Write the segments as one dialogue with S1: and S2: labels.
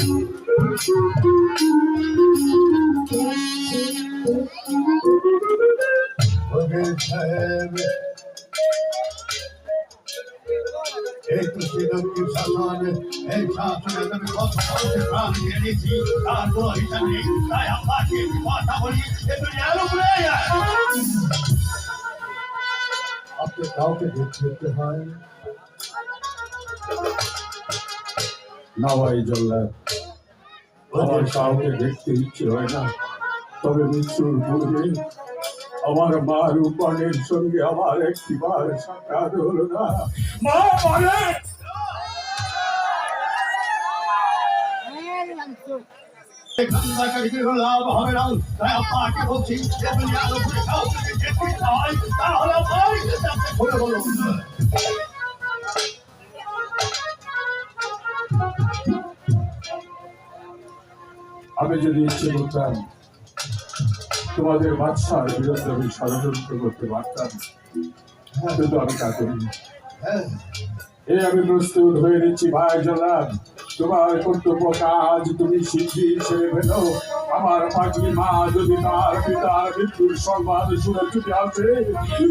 S1: এই তো শ্রীলঙ্কি সম্মান এই শাসনে তুমি কত মানুষের প্রাণ দিয়ে নিয়েছি তার কোনো হিসাব নেই তাই আপনাকে কথা বলি এ দুনিয়ার উপরে আপনি কাউকে দেখতে হয়
S2: না ভাই জল্লাদ, আমার কাউকে দেখতে ইচ্ছে হয় না। তবে মৃত্যুর পূর্বে আমার মা রূপনের সঙ্গে আমার একটিবার সাক্ষাৎ হলো না। মা মানে
S1: লাভ হবে না তাই আপনাকে বলছি যে দুনিয়ার উপরে কাউকে দেখতে হয় তাহলে বলো
S2: আমি যদি ইচ্ছে করতাম তোমাদের বাচ্চার বিরুদ্ধে আমি ষড়যন্ত্র করতে পারতাম, কিন্তু আমি তা করিনি। আমি প্রস্তুত হয়ে নিচ্ছি ভাই জলাদ, তোমার কর্তব্য কাজ তুমি সিদ্ধি হিসেবে ফেলো। আমার পাগলি মা যদি তার পিতার মৃত্যুর সংবাদ শুনে ছুটে আসে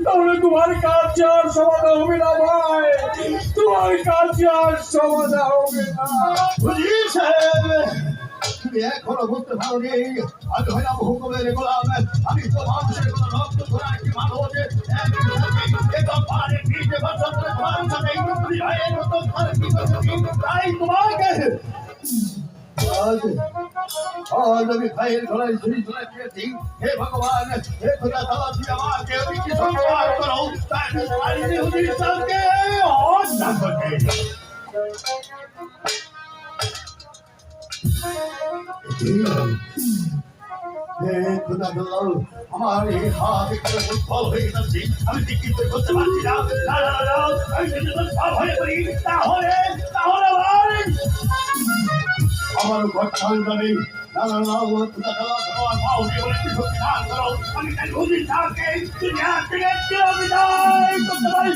S2: তাহলে তোমার কাজ আর সমাধান হবে না ভাই, তোমার কাজ আর সমাধান হবে না।
S1: তুমি এখনো বুঝতে পারোনি আমি হইলাম হুকুমের গোলাম। আমি তো মানুষের কোনো রক্ত ধরা একটি মানুষ তাই তোমাকে আজ আমি ভাইয়ের গলায় ঝুড়ি ধরে খেয়েছি। হে ভগবান, হে খোদা তাআলা, তুমি আমাকে অতি সম্মান করো তাই আমি হুজুর সাহেবকে অজ্ঞা করতে আমার এই হাত একটু দুর্বল হয়ে যাচ্ছে, আমি ঠিক কিছু করতে পারছি না। আমি যদি সব হয়ে পড়ি তাহলে আমার ঘর ঠান্ডা নেই। আমি তাই হুজুর সাহেবকে দুনিয়া থেকে চিরবিদায় করতে পারি।